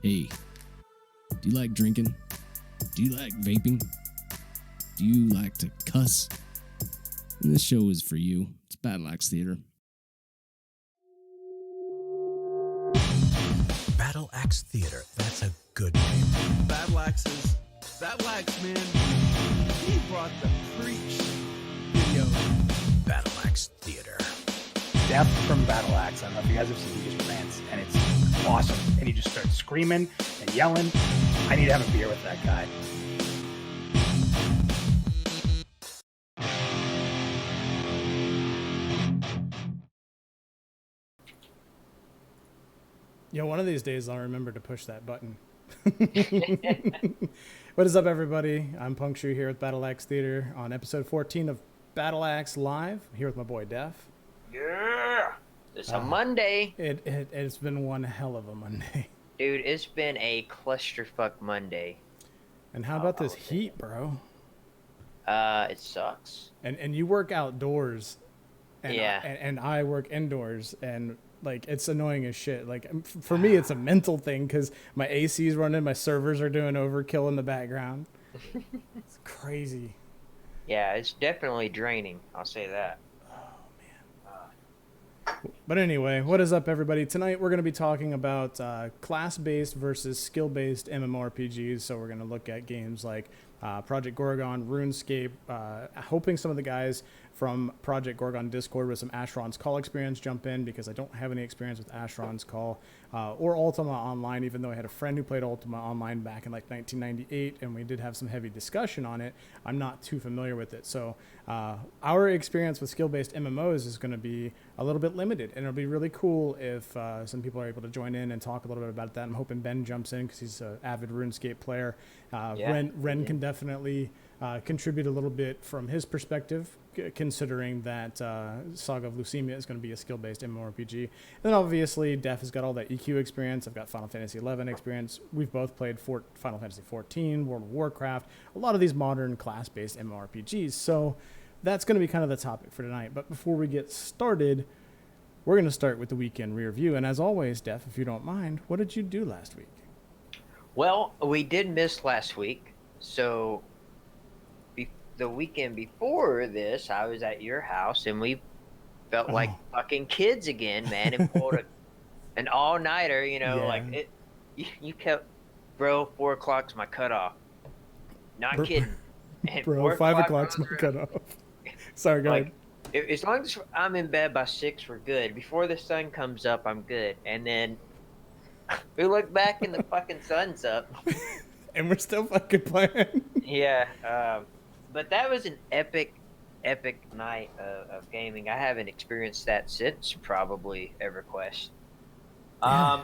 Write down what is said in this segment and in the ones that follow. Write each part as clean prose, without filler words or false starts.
Hey, do you like drinking? Do you like vaping? Do you like to cuss? And this show is for you. It's Battle Axe Theater. Battle Axe Theater. That's a good name. Battle Axe, man, he brought the preach video. Battle Axe Theater. Death from Battle Axe. I don't know if you guys have seen, he just rants, and it's awesome. And he just starts screaming and yelling. I need to have a beer with that guy. Yo, one of these days I'll remember to push that button. What is up, everybody? I'm Puncture here with Battle Axe Theater on episode 14 of Battle Axe Live. Here with my boy Def. Yeah, it's a Monday. It's been one hell of a Monday. Dude, it's been a clusterfuck Monday. And how about this heat, bro? It sucks. And you work outdoors. And Yeah. and I work indoors, and like it's annoying as shit. Like for me, it's a mental thing because my AC's running, my servers are doing overkill in the background. It's crazy. Yeah, it's definitely draining. I'll say that. But anyway, what is up, everybody? Tonight we're going to be talking about class-based versus skill-based MMORPGs. So we're going to look at games like Project Gorgon, RuneScape, hoping some of the guys from Project Gorgon Discord with some Asheron's Call experience jump in, because I don't have any experience with Asheron's Call or Ultima Online, even though I had a friend who played Ultima Online back in like 1998, and we did have some heavy discussion on it. I'm not too familiar with it. So our experience with skill-based MMOs is going to be a little bit limited, and it'll be really cool if some people are able to join in and talk a little bit about that. I'm hoping Ben jumps in because he's an avid RuneScape player. Ren can definitely contribute a little bit from his perspective, considering that Saga of Leucemia is going to be a skill-based MMORPG. And then obviously Def has got all that EQ experience. I've got Final Fantasy XI experience. We've both played Final Fantasy XIV, World of Warcraft, a lot of these modern class-based MMORPGs. So that's going to be kind of the topic for tonight. But before we get started, we're going to start with the weekend rear view. And as always, Def, if you don't mind, what did you do last week? Well, we did miss last week. So the weekend before this, I was at your house, and we felt like fucking kids again, man, and pulled an all-nighter, you know, like it. You kept, bro, 4 o'clock's my cutoff. Not kidding. And Bro, 5 o'clock's my cutoff. Sorry, go ahead. As long as I'm in bed by 6, we're good. Before the sun comes up, I'm good. And then we look back and the fucking sun's up. And we're still fucking playing. Yeah. But that was an epic night of gaming. I haven't experienced that since probably EverQuest. Yeah.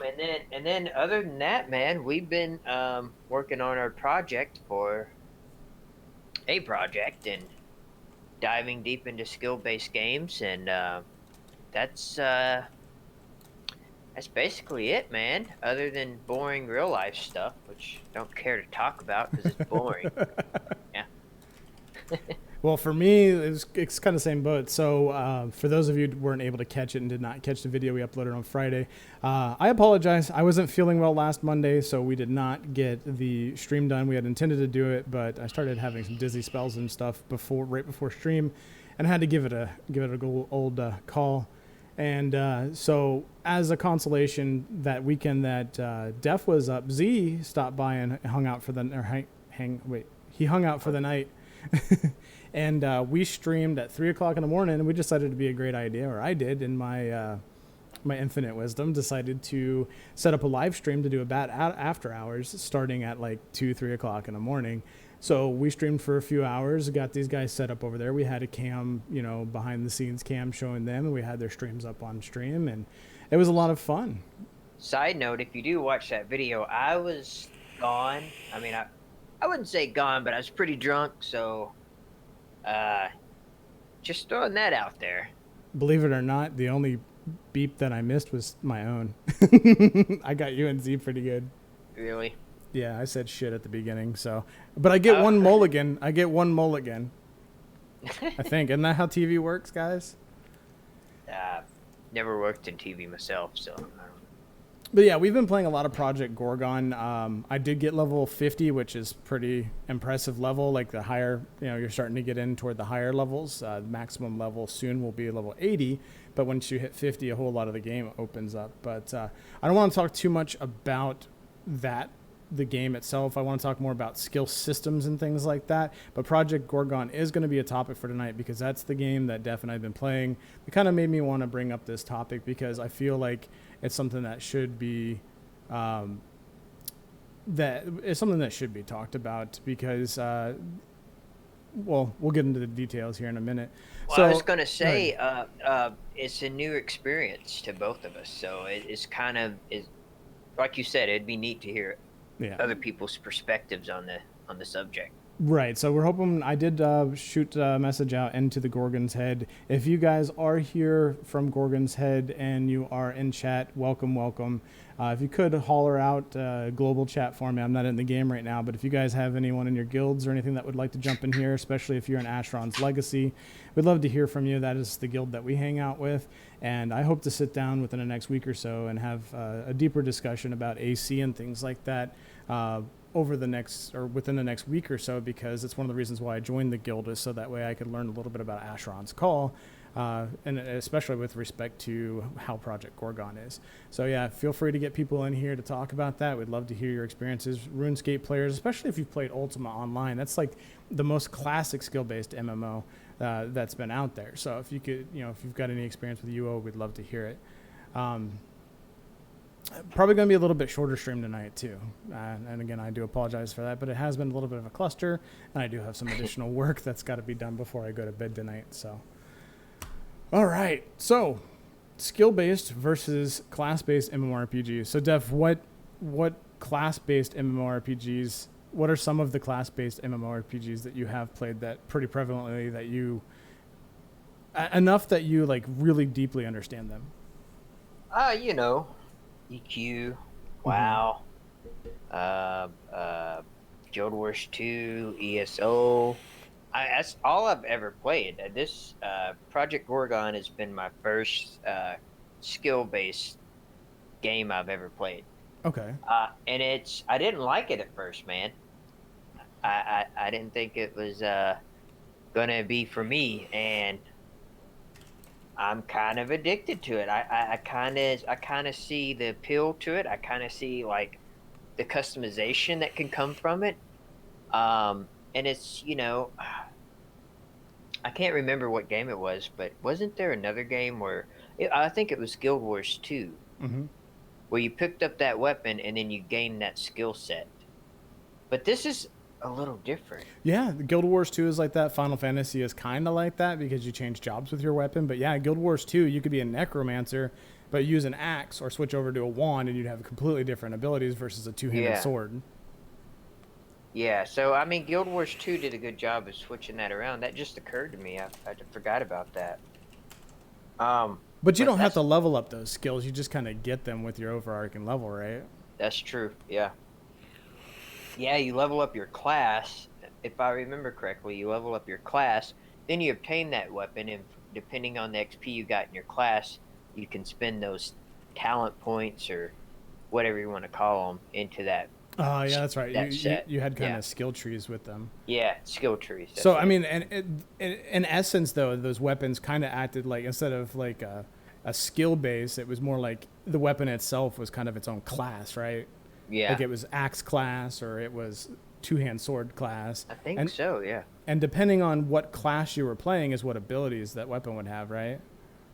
And then other than that, man, we've been working on our project and diving deep into skill-based games, and that's basically it, man. Other than boring real-life stuff, which I don't care to talk about because it's boring. Yeah. Well, for me, it's kind of the same boat. So for those of you who weren't able to catch it and did not catch the video we uploaded on Friday, I apologize. I wasn't feeling well last Monday, so we did not get the stream done. We had intended to do it, but I started having some dizzy spells and stuff right before stream, and I had to give it a good old call. And so as a consolation, that weekend that Def was up, Z stopped by and hung out for he hung out for the night. And we streamed at 3 o'clock in the morning, and we decided it'd be a great idea, or I did in my infinite wisdom, decided to set up a live stream to do a bat after hours starting at like 2-3 o'clock in the morning. So we streamed for a few hours, got these guys set up over there. We had a cam, behind the scenes cam showing them, and we had their streams up on stream, and it was a lot of fun. Side note, if you do watch that video, I was gone. I mean, I wouldn't say gone, but I was pretty drunk, so just throwing that out there. Believe it or not, the only beep that I missed was my own. I got you and Z pretty good. Really? Yeah, I said shit at the beginning, so. But I get one mulligan. I think. Isn't that how TV works, guys? Never worked in TV myself, so I don't know. But yeah, we've been playing a lot of Project Gorgon. I did get level 50, which is pretty impressive level. Like the higher, you're starting to get in toward the higher levels. The maximum level soon will be level 80. But once you hit 50, a whole lot of the game opens up. But I don't want to talk too much about the game itself. I want to talk more about skill systems and things like that. But Project Gorgon is going to be a topic for tonight because that's the game that Def and I have been playing. It kind of made me want to bring up this topic because I feel like it's something that should be talked about because we'll get into the details here in a minute. Well, so I was going to say it's a new experience to both of us, so it's kind of like you said, it'd be neat to hear other people's perspectives on the subject. Right, so we're hoping. I did shoot a message out into the Gorgon's Head. If you guys are here from Gorgon's Head and you are in chat, welcome. If you could holler out global chat for me. I'm not in the game right now, but if you guys have anyone in your guilds or anything that would like to jump in here, especially if you're in Asheron's Legacy, we'd love to hear from you. That is the guild that we hang out with, and I hope to sit down within the next week or so and have a deeper discussion about AC and things like that within the next week or so, because it's one of the reasons why I joined the guild, is so that way I could learn a little bit about Asheron's Call, and especially with respect to how Project Gorgon is. So yeah, feel free to get people in here to talk about that. We'd love to hear your experiences. RuneScape players, especially if you've played Ultima Online, that's like the most classic skill-based MMO that's been out there. So if you could, if you've got any experience with UO, we'd love to hear it. Probably going to be a little bit shorter stream tonight too, and again, I do apologize for that, but it has been a little bit of a cluster, and I do have some additional work that's got to be done before I go to bed tonight. So all right, so skill-based versus class-based MMORPGs. So Def, what class-based MMORPGs, what are some of the class-based MMORPGs that you have played that pretty prevalently, that you enough that you like really deeply understand them? EQ, WoW, Guild Wars 2, ESO. That's all I've ever played. This Project Gorgon has been my first skill-based game I've ever played. Okay. And I didn't like it at first, man. I didn't think it was gonna be for me, and I'm kind of addicted to it. I kind of see the appeal to it. I kind of see like the customization that can come from it. And it's, I can't remember what game it was, but wasn't there another game where I think it was Guild Wars 2, where you picked up that weapon and then you gained that skill set. But this is a little different. Yeah, Guild Wars 2 is like that. Final Fantasy is kind of like that because you change jobs with your weapon. But yeah, Guild Wars 2, you could be a necromancer, but use an axe or switch over to a wand, and you'd have completely different abilities versus a two-handed sword. Yeah, so I mean, Guild Wars 2 did a good job of switching that around. That just occurred to me. I forgot about that. But you don't have to level up those skills. You just kind of get them with your overarching level, right? That's true, yeah. Yeah, you level up your class. If I remember correctly, you level up your class, then you obtain that weapon, and depending on the XP you got in your class, you can spend those talent points or whatever you want to call them into that. Oh, yeah, that's right. You had kind of skill trees with them. Yeah, skill trees. So, I mean, and in essence, though, those weapons kind of acted like, instead of like a skill base, it was more like the weapon itself was kind of its own class, right? Yeah. Like it was axe class or it was two-hand sword class. I think so, yeah. And depending on what class you were playing is what abilities that weapon would have, right?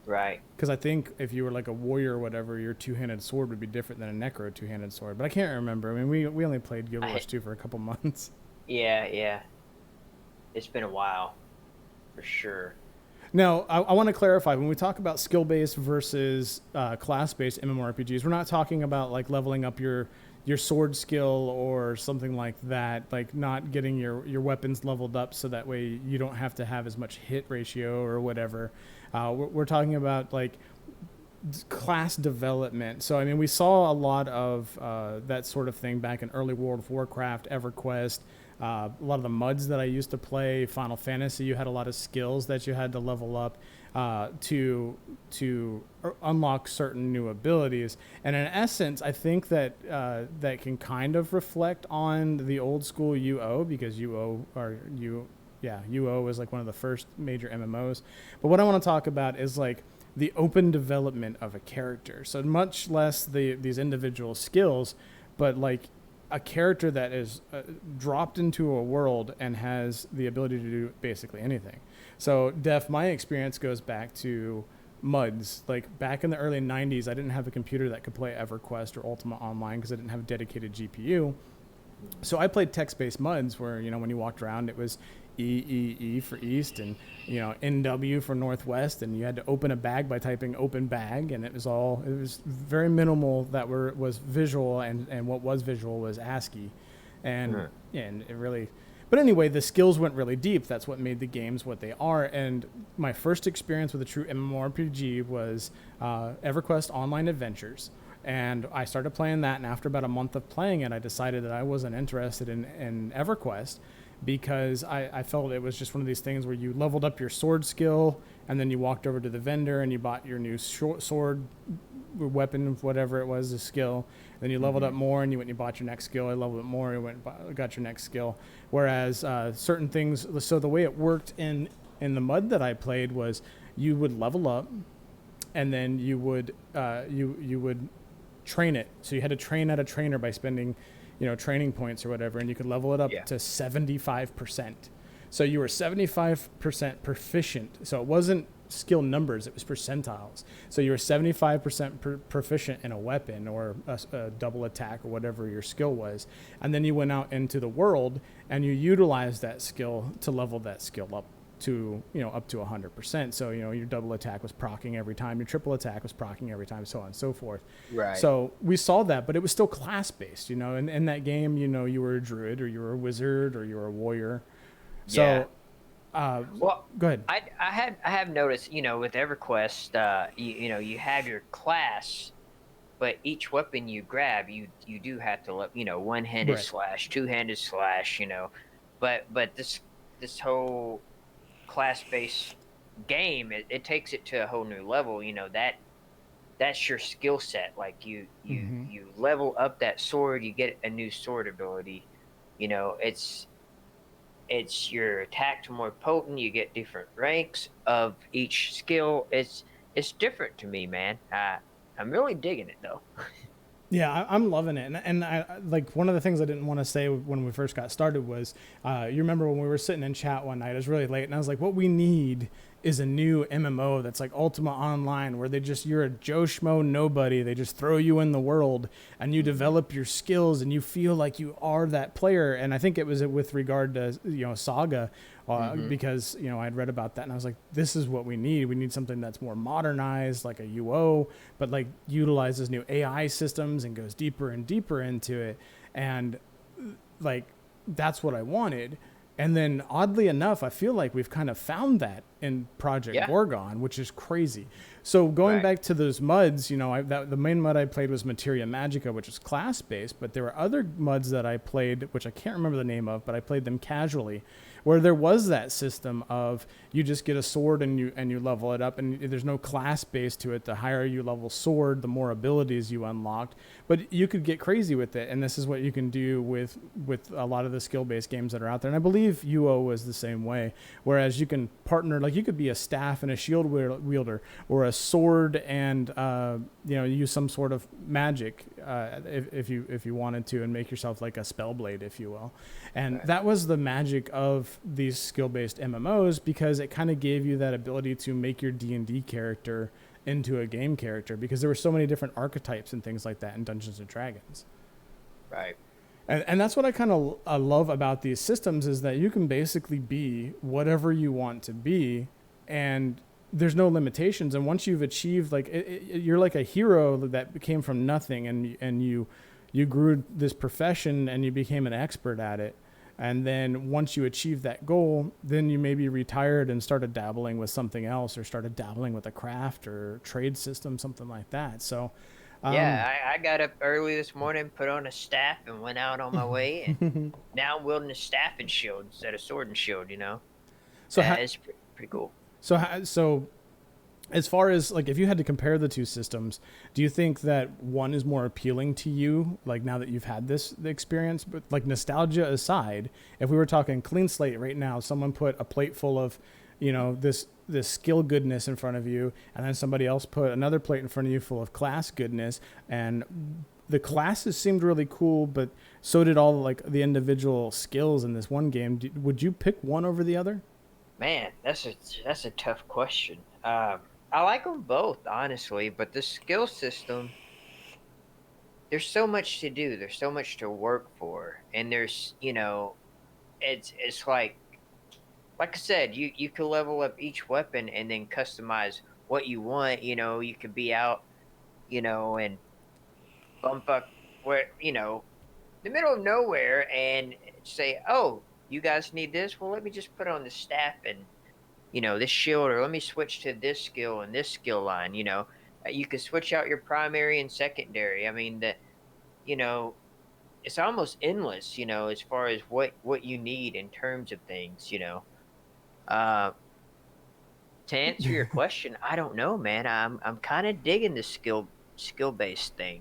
Right. Because I think if you were like a warrior or whatever, your two-handed sword would be different than a necro two-handed sword. But I can't remember. I mean, we only played Guild Wars 2 for a couple months. Yeah. It's been a while, for sure. Now, I want to clarify, when we talk about skill-based versus class-based MMORPGs, we're not talking about like leveling up your sword skill or something like that, like not getting your weapons leveled up so that way you don't have to have as much hit ratio or whatever. We're talking about like class development. So I mean, we saw a lot of that sort of thing back in early World of Warcraft, EverQuest. A lot of the MUDs that I used to play, Final Fantasy, you had a lot of skills that you had to level up to unlock certain new abilities. And in essence, I think that that can kind of reflect on the old school UO, because UO was like one of the first major MMOs. But what I want to talk about is like the open development of a character. So much less these individual skills, but like a character that is dropped into a world and has the ability to do basically anything. So Def, my experience goes back to MUDs. Like back in the early 90s, I didn't have a computer that could play EverQuest or Ultima Online because I didn't have a dedicated GPU. So I played text-based MUDs where, you know, when you walked around, it was E for East and, you know, NW for Northwest, and you had to open a bag by typing open bag, and it was very minimal that was visual, and what was visual was ASCII. And it really, but anyway, the skills went really deep. That's what made the games what they are. And my first experience with a true MMORPG was EverQuest Online Adventures. And I started playing that, and after about a month of playing it, I decided that I wasn't interested in EverQuest, because I felt it was just one of these things where you leveled up your sword skill, and then you walked over to the vendor and you bought your new sword, weapon, whatever it was, the skill. Then you leveled up more, and you went and you bought your next skill. I leveled up more, and you went and got your next skill. Whereas certain things, so the way it worked in the MUD that I played was you would level up, and then you would you would train it. So you had to train at a trainer by spending, you know, training points or whatever, and you could level it up to 75%. So you were 75% proficient. So it wasn't skill numbers, it was percentiles. So you were 75% proficient in a weapon or a double attack or whatever your skill was. And then you went out into the world and you utilized that skill to level that skill up to, you know, up to 100%. So, you know, your double attack was proccing every time, your triple attack was proccing every time, so on and so forth. Right. So we saw that, but it was still class based, you know, and in that game, you know, you were a druid or you were a wizard or you were a warrior. So, well, go ahead. I have noticed, you know, with EverQuest, you know, you have your class, but each weapon you grab, you do have to, you know, one-handed slash, two-handed slash, you know, but this whole class-based game, it takes it to a whole new level. You know, that's your skill set. Like you level up that sword, you get a new sword ability. You know, it's your attack more potent, you get different ranks of each skill. It's different to me, man. I'm really digging it though. Yeah, I'm loving it. And I like, one of the things I didn't want to say when we first got started was, you remember when we were sitting in chat one night, it was really late, and I was like, what we need is a new MMO that's like Ultima Online, where you're a Joe Schmo nobody. They just throw you in the world and you develop your skills and you feel like you are that player. And I think it was with regard to, you know, Saga, because, you know, I'd read about that and I was like, this is what we need. We need something that's more modernized, like a UO, but like utilizes new AI systems and goes deeper and deeper into it. And like, that's what I wanted. And then oddly enough, I feel like we've kind of found that in Project Gorgon, which is crazy. So going back to those MUDs, you know, the main MUD I played was Materia Magica, which is class-based, but there were other MUDs that I played, which I can't remember the name of, but I played them casually, where there was that system of you just get a sword and you level it up, and there's no class base to it. The higher you level sword, the more abilities you unlocked. But you could get crazy with it, and this is what you can do with a lot of the skill-based games that are out there. And I believe UO was the same way, whereas you can partner, like you could be a staff and a shield wielder, or a sword and you know, use some sort of magic if you wanted to, and make yourself like a spellblade, if you will. And that was the magic of these skill-based MMOs, because it kind of gave you that ability to make your D&D character into a game character, because there were so many different archetypes and things like that in Dungeons and Dragons. Right. And that's what I kind of love about these systems, is that you can basically be whatever you want to be, and there's no limitations. And once you've achieved, like, you're like a hero that came from nothing, and you grew this profession and you became an expert at it. And then once you achieve that goal, then you maybe retired and started dabbling with something else, or started dabbling with a craft or trade system, something like that. So Yeah, I got up early this morning, put on a staff, and went out on my way. And now I'm wielding a staff and shield instead of sword and shield. so It's pretty cool. so as far as like, if you had to compare the two systems, do you think that one is more appealing to you, like now that you've had the experience? But like, nostalgia aside, if we were talking clean slate right now, someone put a plate full of, this skill goodness in front of you, and then somebody else put another plate in front of you full of class goodness, and the classes seemed really cool, but so did all like the individual skills in this one game. Would you pick one over the other? Man, that's a tough question. I like them both, honestly, but the skill system, there's so much to do. There's so much to work for, and there's it's like I said, you could level up each weapon and then customize what you want. You could be out, and bump up where the middle of nowhere and say, oh, you guys need this. Well, let me just put on the staff and this shield, or let me switch to this skill and this skill line. You could switch out your primary and secondary. I mean, it's almost endless, as far as what you need in terms of things. To answer your question, I don't know, man. I'm kind of digging the skill based thing.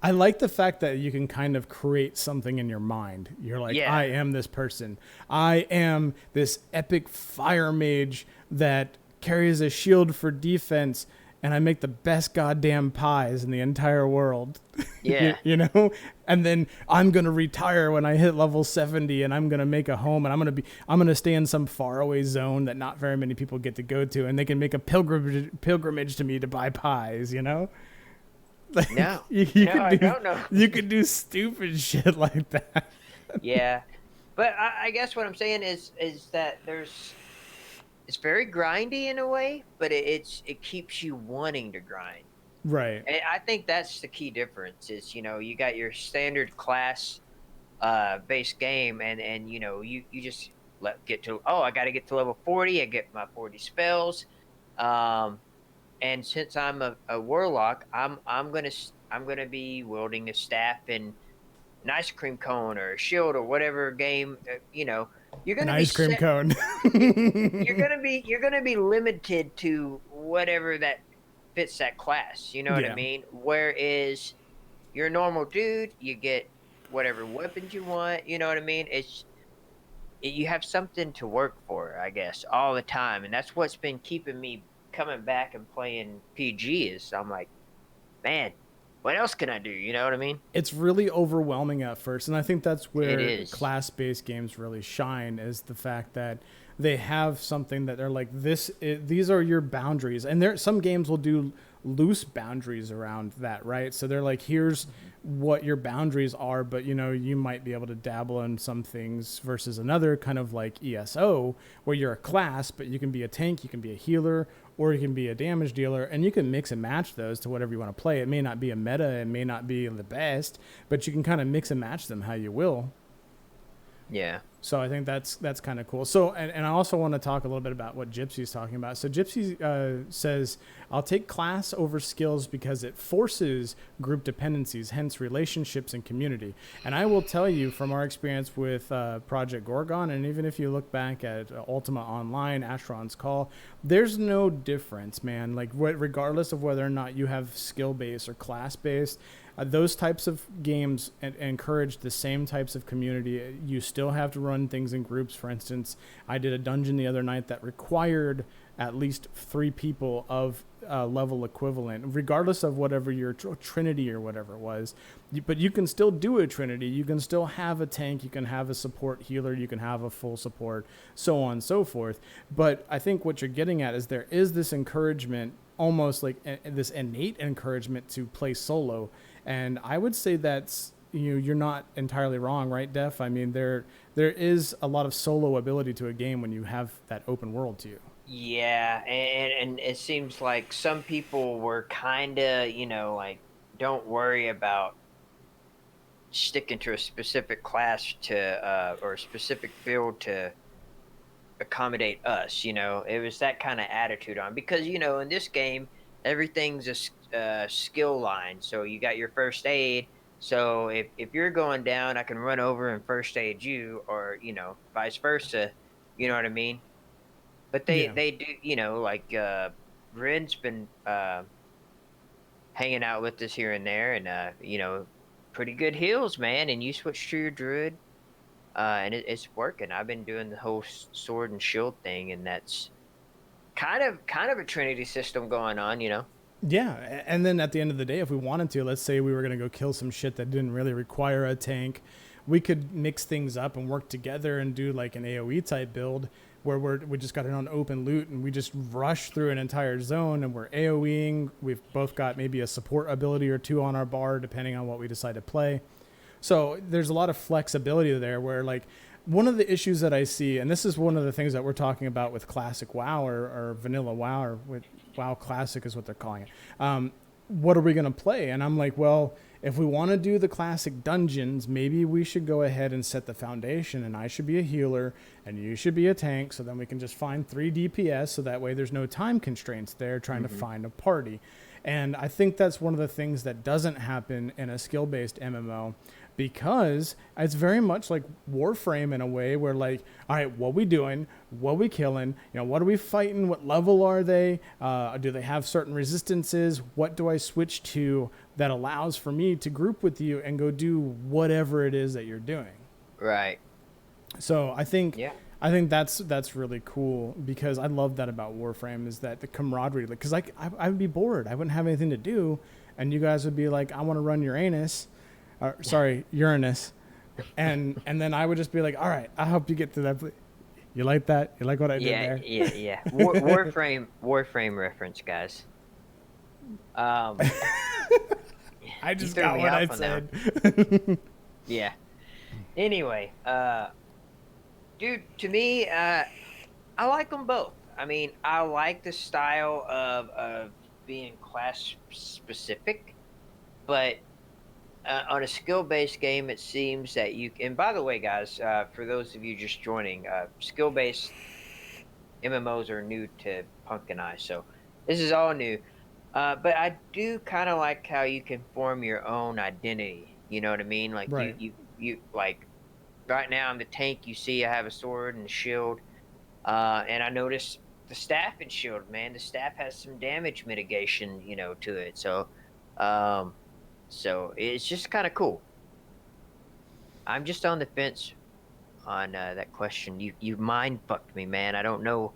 I like the fact that you can kind of create something in your mind. You're like, Yeah. I am this person. I am this epic fire mage that carries a shield for defense, and I make the best goddamn pies in the entire world. Yeah. And then I'm going to retire when I hit level 70, and I'm going to make a home, and I'm going to stay in some faraway zone that not very many people get to go to, and they can make a pilgrimage to me to buy pies, Like, No, I don't know. You could do stupid shit like that. Yeah, but I guess what I'm saying is that it's very grindy in a way, but it keeps you wanting to grind. Right. And I think that's the key difference. Is you got your standard class based game, and you just I got to get to level 40. I get my 40 spells. And since I'm a warlock, I'm gonna be wielding a staff and an ice cream cone or a shield or whatever game. You're gonna An be ice cream cone. you're gonna be limited to whatever that fits that class. You know what Yeah. I mean? Whereas you're a normal dude, you get whatever weapons you want. You know what I mean? You have something to work for, I guess, all the time, and that's what's been keeping me coming back and playing PG. Is I'm like, man, what else can I do? You know what I mean? It's really overwhelming at first, and I think that's where It is. class-based games really shine, is the fact that they have something that they're like, these are your boundaries. And some games will do loose boundaries around that, right? So they're like, here's what your boundaries are, but you might be able to dabble in some things versus another, kind of like ESO, where you're a class, but you can be a tank, you can be a healer, or you can be a damage dealer, and you can mix and match those to whatever you want to play. It may not be a meta, it may not be the best, but you can kind of mix and match them how you will. Yeah. So I think that's kind of cool. So, and I also want to talk a little bit about what Gypsy's talking about. So Gypsy says, I'll take class over skills because it forces group dependencies, hence relationships and community. And I will tell you from our experience with Project Gorgon, and even if you look back at Ultima Online, Asheron's Call, there's no difference, man. Like, regardless of whether or not you have skill-based or class-based, those types of games encourage the same types of community. You still have to run things in groups. For instance, I did a dungeon the other night that required at least 3 people of level equivalent, regardless of whatever your trinity or whatever it was. But you can still do a trinity. You can still have a tank. You can have a support healer. You can have a full support, so on and so forth. But I think what you're getting at is there is this encouragement, almost like this innate encouragement to play solo. And I would say that's, you're not entirely wrong, right, Def? I mean, there is a lot of solo ability to a game when you have that open world to you. Yeah, and it seems like some people were kind of, like, don't worry about sticking to a specific class to or a specific build to accommodate us. It was that kind of attitude on, because in this game everything's a skill line. So you got your first aid. So if you're going down, I can run over and first aid you, or vice versa. You know what I mean? But they do, like Ren's been hanging out with us here and there, and pretty good heals, man. And you switch to your druid, and it's working. I've been doing the whole sword and shield thing, and that's kind of a Trinity system going on, Yeah, and then at the end of the day, if we wanted to, let's say we were going to go kill some shit that didn't really require a tank, we could mix things up and work together and do like an AoE type build where we just got it on open loot and we just rush through an entire zone and we're AoEing. We've both got maybe a support ability or two on our bar, depending on what we decide to play. So there's a lot of flexibility there where, like, one of the issues that I see, and this is one of the things that we're talking about with Classic WoW or Vanilla WoW, or with WoW Classic is what they're calling it. What are we going to play? And I'm like, well, if we want to do the classic dungeons, maybe we should go ahead and set the foundation, and I should be a healer and you should be a tank, so then we can just find 3 DPS, so that way there's no time constraints there trying to find a party. And I think that's one of the things that doesn't happen in a skill-based MMO, because it's very much like Warframe in a way where, like, all right, what we doing? What we killing? What are we fighting? What level are they? Do they have certain resistances? What do I switch to that allows for me to group with you and go do whatever it is that you're doing? Right. So I think that's really cool, because I love that about Warframe, is that the camaraderie. Like, because I would be bored. I wouldn't have anything to do, and you guys would be like, I want to run Uranus. Uranus. And then I would just be like, all right, I'll help you get to that. You like that? You like what I did there? Yeah. Warframe reference, guys. I just got what I said. Yeah. Anyway, dude, to me, I like them both. I mean, I like the style of being class specific, but on a skill-based game, it seems that you... And by the way, guys, for those of you just joining, skill-based MMOs are new to Punk and I, so this is all new. But I do kind of like how you can form your own identity. You know what I mean? Like, right. you like, right now I'm the tank. You see I have a sword and a shield. And I noticed the staff and shield, man. The staff has some damage mitigation, to it. So it's just kind of cool. I'm just on the fence on that question. You mind fucked me, man. I don't know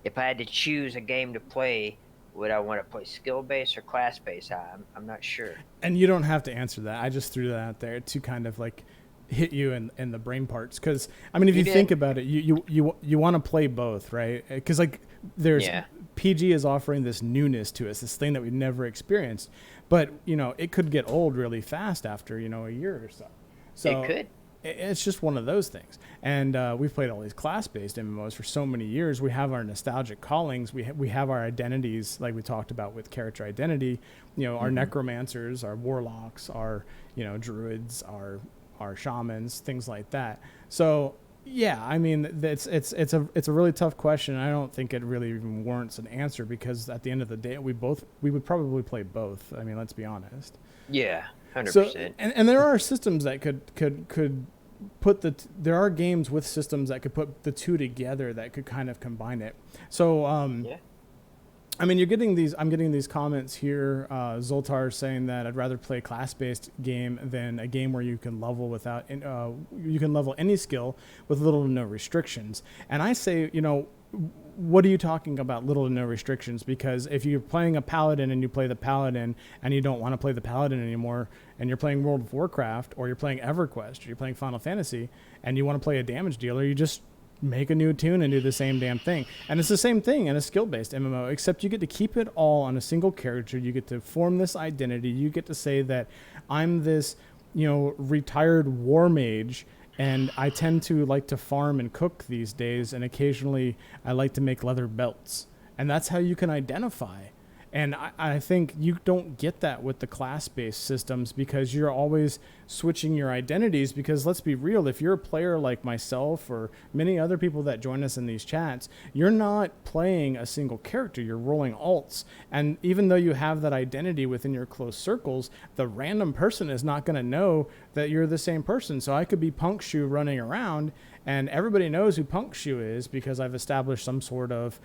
if I had to choose a game to play, would I want to play skill based or class based? I'm not sure. And you don't have to answer that. I just threw that out there to kind of like hit you in the brain parts, because I mean, if you think about it, you want to play both, right? Because like there's PG is offering this newness to us, this thing that we've never experienced. But, it could get old really fast after, a year or so. So it could. It's just one of those things. And we've played all these class-based MMOs for so many years. We have our nostalgic callings. We have our identities, like we talked about with character identity. Our necromancers, our warlocks, our, druids, our shamans, things like that. So... yeah, I mean, it's a really tough question. I don't think it really even warrants an answer, because at the end of the day, we would probably play both. I mean, let's be honest. Yeah, 100%. So, and there are systems that could put there are games with systems that could put the two together that could kind of combine it. So I mean, I'm getting these comments here. Zoltar saying that I'd rather play a class-based game than a game where you can level any skill with little to no restrictions. And I say, what are you talking about, little to no restrictions? Because if you're playing a paladin and you play the paladin and you don't want to play the paladin anymore, and you're playing World of Warcraft, or you're playing EverQuest, or you're playing Final Fantasy, and you want to play a damage dealer, you just make a new tune and do the same damn thing. And it's the same thing in a skill-based MMO, except you get to keep it all on a single character. You get to form this identity. You get to say that I'm this, retired war mage, and I tend to like to farm and cook these days, and occasionally I like to make leather belts. And that's how you can identify. And I think you don't get that with the class-based systems because you're always switching your identities. Because let's be real, if you're a player like myself or many other people that join us in these chats, you're not playing a single character. You're rolling alts. And even though you have that identity within your close circles, the random person is not going to know that you're the same person. So I could be Punk Shoe running around, and everybody knows who Punk Shoe is because I've established some sort of,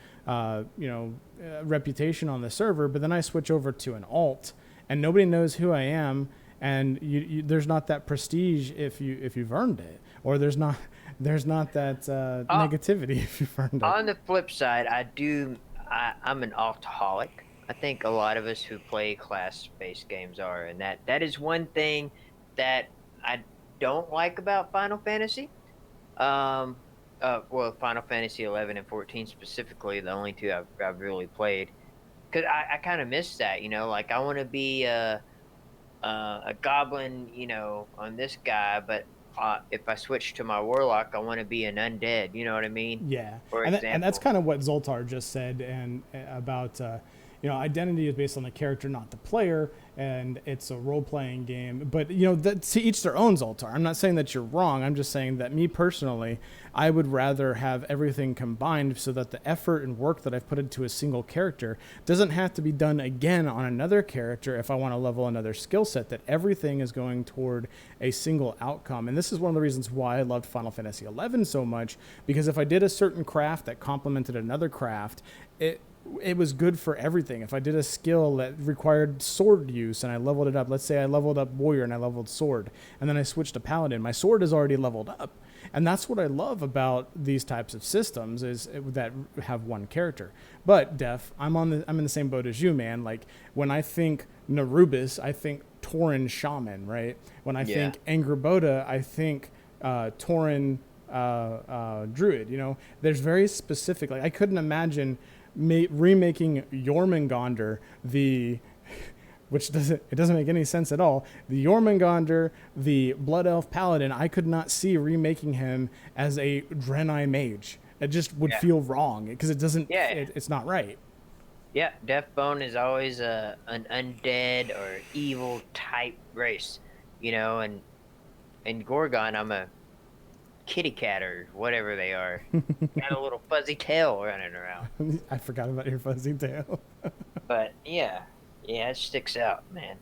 reputation on the server. But then I switch over to an alt, and nobody knows who I am, and there's not that prestige if you've earned it, or there's not that negativity if you've earned it. On the flip side, I'm an altaholic. I think a lot of us who play class-based games are, and that is one thing that I don't like about Final Fantasy. Well, Final Fantasy 11 and 14 specifically, the only two I've really played, because I kind of miss that, like I want to be a goblin, on this guy, but if I switch to my warlock, I want to be an undead. You know what I mean? Yeah, For and example. that's kind of what Zoltar just said, and about identity is based on the character, not the player, and it's a role-playing game. But to each their own, Zoltar. I'm not saying that you're wrong. I'm just saying that me personally, I would rather have everything combined so that the effort and work that I've put into a single character doesn't have to be done again on another character if I want to level another skill set, that everything is going toward a single outcome. And this is one of the reasons why I loved Final Fantasy 11 so much, because if I did a certain craft that complemented another craft, it was good for everything. If I did a skill that required sword use and I leveled it up, let's say I leveled up warrior and I leveled sword, and then I switched to paladin, my sword is already leveled up. And that's what I love about these types of systems, is that have one character. But Def, I'm in the same boat as you, man. Like when I think Narubis, I think Tauren Shaman, right? When I think Angrboda, I think Tauren Druid. There's very specific. Like I couldn't imagine remaking Jormungandr which doesn't make any sense at all. The Jormungandr, the Blood Elf Paladin, I could not see remaking him as a Draenei mage. It just would feel wrong because it doesn't. It's not right. Yeah, Deathbone is always an undead or evil type race, and in Gorgon, I'm a kitty cat or whatever they are. Got a little fuzzy tail running around. I forgot about your fuzzy tail. But yeah, it sticks out, man.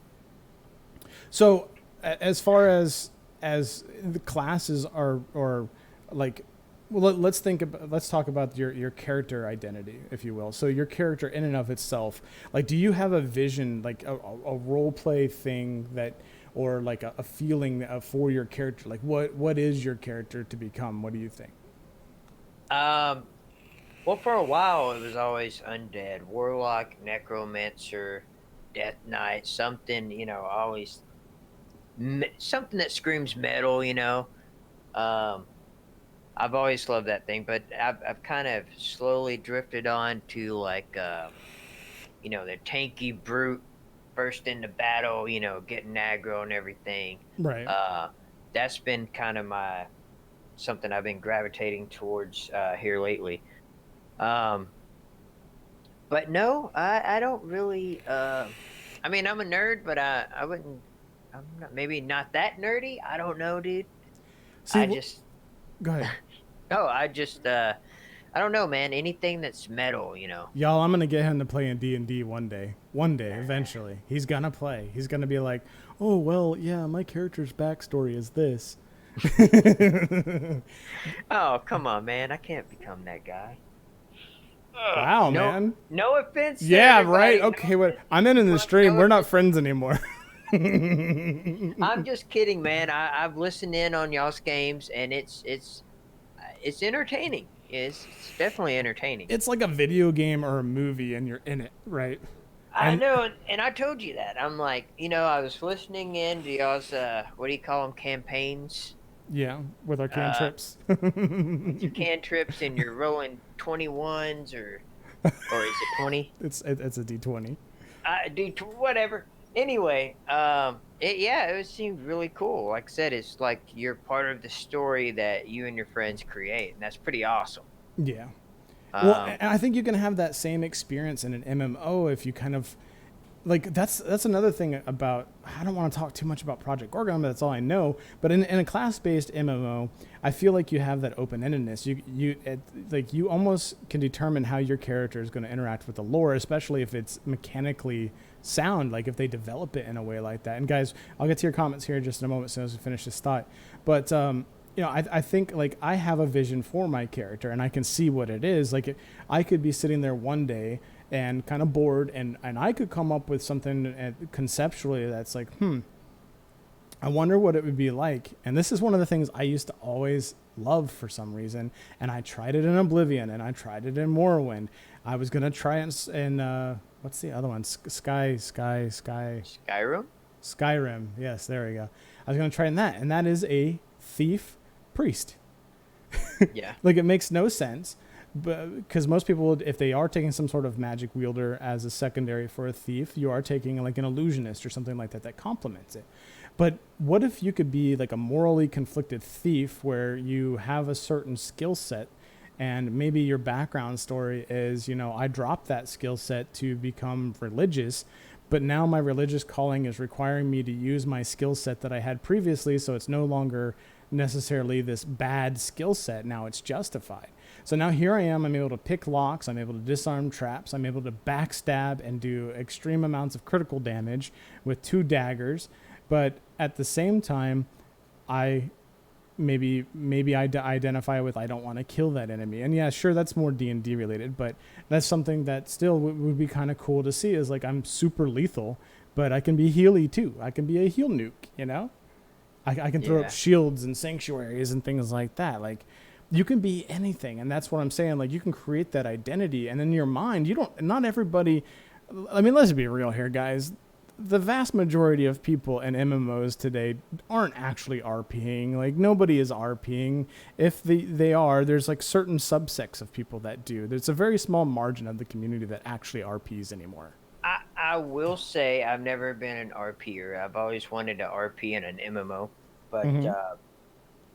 So as far as the classes are, or like, well, let's talk about your character identity, if you will. So your character in and of itself, like, do you have a vision, like a role play thing that, or like a feeling for your character? Like what is your character to become? What do you think? Well, for a while it was always undead, warlock, necromancer, death knight, something, always something that screams metal, I've always loved that thing, but I've kind of slowly drifted on to like, the tanky brute, first into battle, getting aggro and everything. Right. That's been kind of something I've been gravitating towards here lately. But no, I don't really. I mean, I'm a nerd, but I wouldn't. I'm not, maybe not that nerdy. I don't know, dude. See, go ahead. No, I don't know, man. Anything that's metal, Y'all, I'm gonna get him to play in D&D one day. Eventually, he's gonna play. He's gonna be like, oh well, yeah, my character's backstory is this. Oh, come on, man. I can't become that guy. Wow, man. No offense. Yeah, everybody. right. Okay, what? I'm in the stream. We're not friends anymore. I'm just kidding, man. I've listened in on y'all's games, and it's entertaining. It's definitely entertaining. It's like a video game or a movie, and you're in it, right? I know, and I told you that. I'm like, I was listening in to y'all's, what do you call them, campaigns? Yeah, with our cantrips. With your cantrips, and you're rolling 21s, or is it 20? It's a D20. Whatever. Anyway, it seemed really cool. Like I said, it's like you're part of the story that you and your friends create, and that's pretty awesome. Yeah. Well, and I think you can have that same experience in an MMO if you kind of like that's another thing about. I don't want to talk too much about Project Gorgon, but that's all I know. But in a class-based MMO, I feel like you have that open-endedness. You almost can determine how your character is going to interact with the lore, especially if it's mechanically sound, like if they develop it in a way like that. And guys, I'll get to your comments here in just a moment as soon as we finish this thought. But I think like I have a vision for my character and I can see what it is. Like I could be sitting there one day and kind of bored and I could come up with something conceptually that's like, I wonder what it would be like. And this is one of the things I used to always love for some reason. And I tried it in Oblivion and I tried it in Morrowind. I was going to try it in, what's the other one? Skyrim? Skyrim. Yes, there we go. I was going to try in that. And that is a thief priest. Yeah. Like it makes no sense. Because most people, if they are taking some sort of magic wielder as a secondary for a thief, you are taking like an illusionist or something like that complements it. But what if you could be like a morally conflicted thief where you have a certain skill set and maybe your background story is, I dropped that skill set to become religious, but now my religious calling is requiring me to use my skill set that I had previously, so it's no longer necessarily this bad skill set. Now it's justified. So now here I am, I'm able to pick locks, I'm able to disarm traps, I'm able to backstab and do extreme amounts of critical damage with 2 daggers. But at the same time, I maybe identify with I don't want to kill that enemy. And yeah, sure, that's more D&D related, but that's something that still would be kind of cool to see is like I'm super lethal, but I can be healy too. I can be a heal nuke, I can throw up shields and sanctuaries and things like that. Like you can be anything. And that's what I'm saying. Like you can create that identity and in your mind, not everybody, I mean, let's be real here, guys. The vast majority of people in MMOs today aren't actually RPing. Like nobody is RPing. If they are, there's like certain subsects of people that do. There's a very small margin of the community that actually RPs anymore. I will say I've never been an RPer. I've always wanted to RP in an MMO, but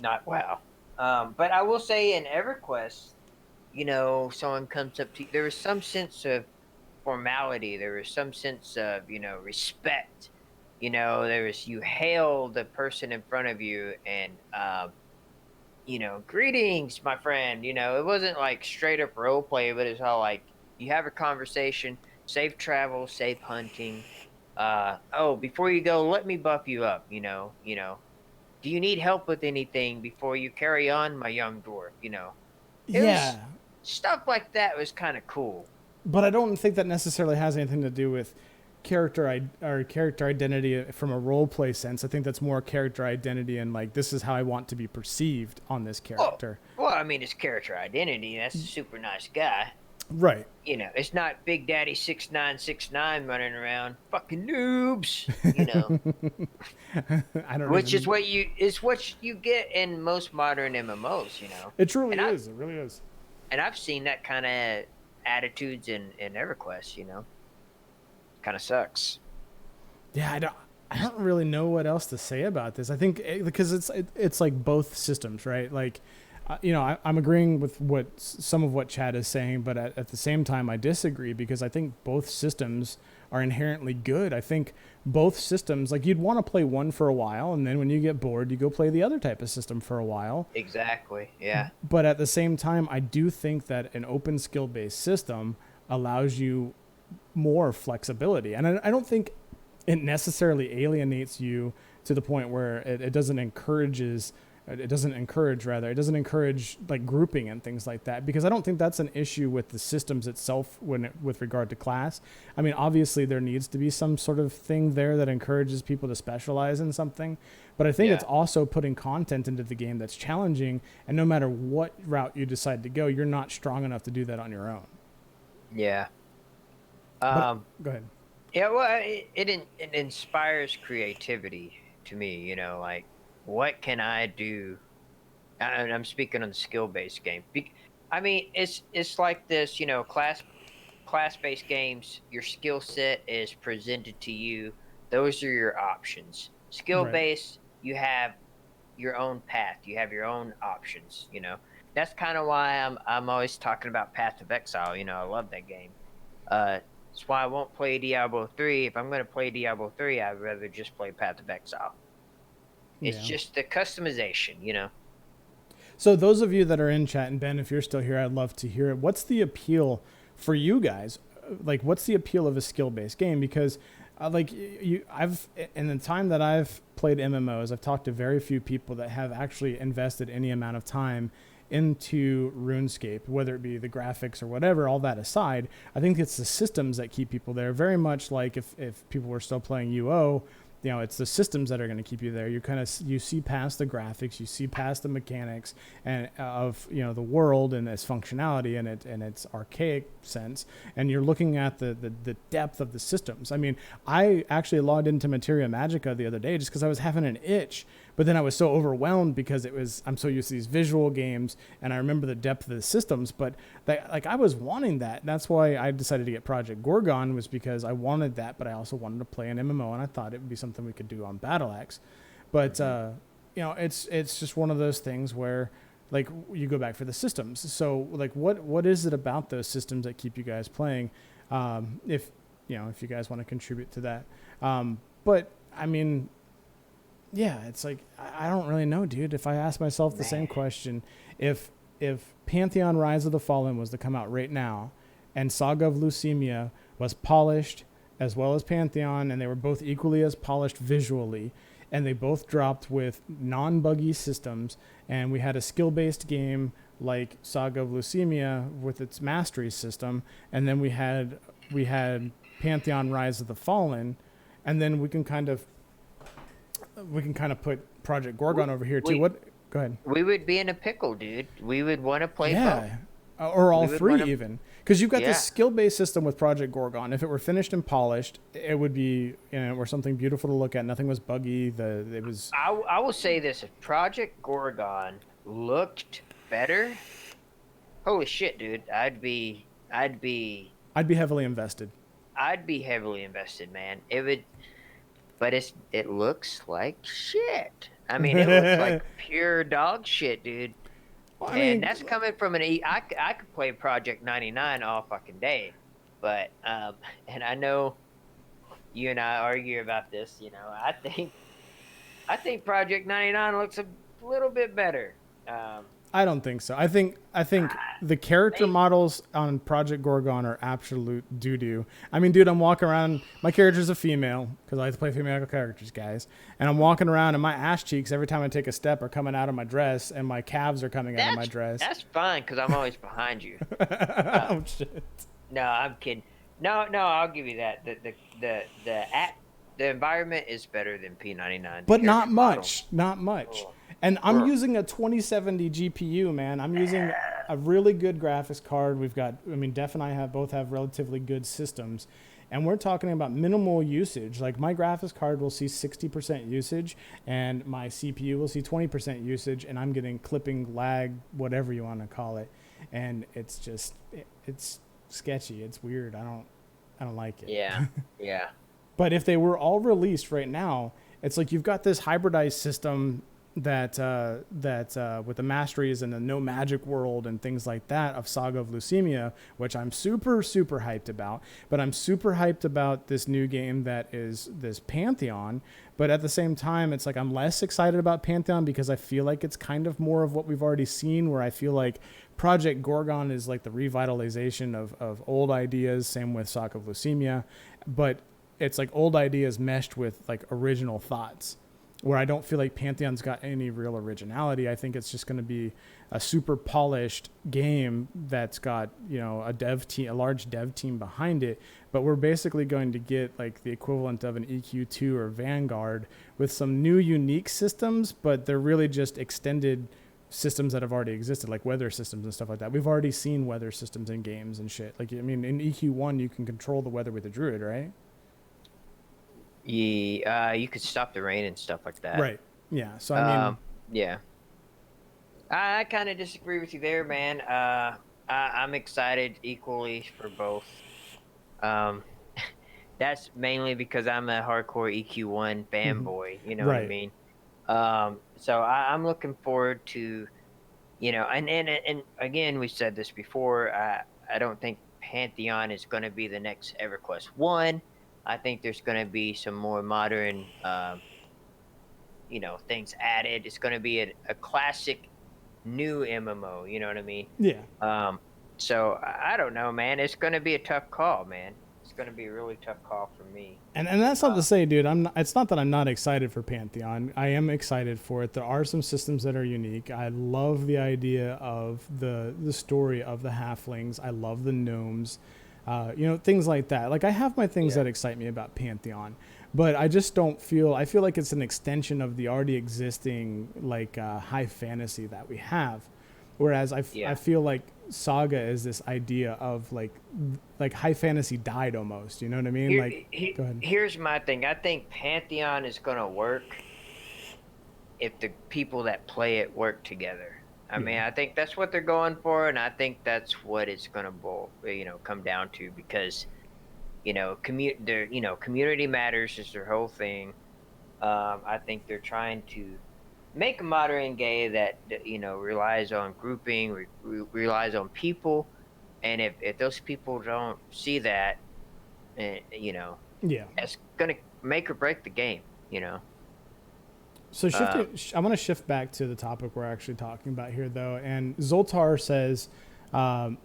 not WoW. But I will say in EverQuest, someone comes up to you. There was some sense of formality. There was some sense of, respect. You hail the person in front of you and, greetings, my friend. It wasn't like straight up role play, but it's all like you have a conversation, safe travel, safe hunting. Before you go, let me buff you up, Do you need help with anything before you carry on, my young dwarf? Stuff like that was kind of cool. But I don't think that necessarily has anything to do with character identity from a role play sense. I think that's more character identity and like this is how I want to be perceived on this character. Well, I mean, it's character identity. That's a super nice guy. Right. It's not Big Daddy 6969 running around fucking noobs. I don't. Which is what you get in most modern MMOs. It truly is. It really is. And I've seen that kind of attitudes in EverQuest. Kind of sucks. Yeah, I don't really know what else to say about this. I think because it's like both systems, right? Like. I'm agreeing with some of what Chad is saying, but at the same time, I disagree because I think both systems are inherently good. I think both systems, like you'd want to play one for a while, and then when you get bored, you go play the other type of system for a while. Exactly, yeah. But at the same time, I do think that an open skill-based system allows you more flexibility. And I don't think it necessarily alienates you to the point where it doesn't encourage like grouping and things like that, because I don't think that's an issue with the systems itself with regard to class. I mean, obviously there needs to be some sort of thing there that encourages people to specialize in something, but I think it's also putting content into the game that's challenging, and no matter what route you decide to go, you're not strong enough to do that on your own. Yeah. Go ahead. Yeah, well, it inspires creativity to me, like, what can I do? And I'm speaking on the skill-based game. I mean, it's like this, class-based games, your skill set is presented to you. Those are your options. Skill-based, you have, your own path. You have your own options. That's kind of why I'm always talking about Path of Exile. I love that game. That's why I won't play Diablo 3. If I'm going to play Diablo 3, I'd rather just play Path of Exile. It's just the customization. So those of you that are in chat, and Ben, if you're still here, I'd love to hear it. What's the appeal for you guys? Like, what's the appeal of a skill-based game? Because, in the time that I've played MMOs, I've talked to very few people that have actually invested any amount of time into RuneScape, whether it be the graphics or whatever. All that aside, I think it's the systems that keep people there. Very much like if people were still playing UO. It's the systems that are going to keep you there. You see past the graphics, you see past the mechanics and of the world and its functionality and its archaic sense, and you're looking at the depth of the systems. I mean, I actually logged into Materia Magica the other day just because I was having an itch, but then I was so overwhelmed because I'm so used to these visual games and I remember the depth of the systems, but I was wanting that. That's why I decided to get Project Gorgon, was because I wanted that, but I also wanted to play an MMO, and I thought it would be something we could do on Battle Axe. But it's just one of those things where you go back for the systems. So what is it about those systems that keep you guys playing? If you guys want to contribute to that. But I mean, yeah, it's I don't really know, dude. If I ask myself the same question, if Pantheon Rise of the Fallen was to come out right now and Saga of Leucemia was polished as well as Pantheon, and they were both equally as polished visually, and they both dropped with non-buggy systems, and we had a skill-based game like Saga of Leucemia with its mastery system, and then we had Pantheon Rise of the Fallen, and then we can kind of put Project Gorgon over here too. Go ahead. We would be in a pickle, dude. We would want to play both. Or all three even. Because you've got this skill-based system with Project Gorgon. If it were finished and polished, it would be, or something beautiful to look at. Nothing was buggy. I will say this: if Project Gorgon looked better, holy shit, dude! I'd be heavily invested. I'd be heavily invested, man. It would, but it looks like shit. I mean, it looks like pure dog shit, dude. Well, and that's coming from I could play Project 99 all fucking day, but and I know you and I argue about this. I think Project 99 looks a little bit better. I don't think so. I think the character models on Project Gorgon are absolute doo-doo. I mean, dude, I'm walking around. My character's a female because I like to play female characters, guys. And I'm walking around, and my ass cheeks every time I take a step are coming out of my dress, and my calves are coming out of my dress. That's fine because I'm always behind you. Oh shit! No, I'm kidding. No, I'll give you that. The environment is better than P99, but not much. Not much. Oh. And I'm using a 2070 GPU, man. I'm using a really good graphics card. Def and I both have relatively good systems. And we're talking about minimal usage. Like, my graphics card will see 60% usage, and my CPU will see 20% usage, and I'm getting clipping, lag, whatever you want to call it. And it's just, it's sketchy. It's weird. I don't like it. Yeah, yeah. But if they were all released right now, it's like you've got this hybridized system that with the masteries and the no magic world and things like that of Saga of Leucemia, which I'm super, super hyped about. But I'm super hyped about this new game that is this Pantheon. But at the same time, it's like I'm less excited about Pantheon because I feel like it's kind of more of what we've already seen, where I feel like Project Gorgon is like the revitalization of old ideas. Same with Saga of Leucemia. But it's like old ideas meshed with like original thoughts, where I don't feel like Pantheon's got any real originality. I think it's just going to be a super polished game that's got, a large dev team behind it. But we're basically going to get like the equivalent of an EQ2 or Vanguard with some new unique systems, but they're really just extended systems that have already existed, like weather systems and stuff like that. We've already seen weather systems in games and shit. Like, I mean, in EQ1, you can control the weather with a druid, right? Yeah, you could stop the rain and stuff like that. Right. Yeah. So I mean, yeah. I kind of disagree with you there, man. I'm excited equally for both. That's mainly because I'm a hardcore EQ1 fanboy. You know what I mean? So I'm looking forward to, and again, we said this before. I don't think Pantheon is going to be the next EverQuest 1. I think there's going to be some more modern, things added. It's going to be a classic new MMO. You know what I mean? Yeah. So I don't know, man. It's going to be a tough call, man. It's going to be a really tough call for me. And that's not to say, dude, it's not that I'm not excited for Pantheon. I am excited for it. There are some systems that are unique. I love the idea of the story of the halflings. I love the gnomes, things like that. Like, I have my things that excite me about Pantheon, but I just don't feel, I feel like it's an extension of the already existing, like, high fantasy that we have. Whereas I feel like Saga is this idea of like high fantasy died almost. You know what I mean? Go ahead. Here's my thing. I think Pantheon is going to work if the people that play it work together. I mean, I think that's what they're going for, and I think that's what it's going to come down to, because community matters is their whole thing. I think they're trying to make a modern game that relies on grouping, relies on people, and if those people don't see that, it's gonna make or break the game. So I want to shift back to the topic we're actually talking about here, though. And Zoltar says,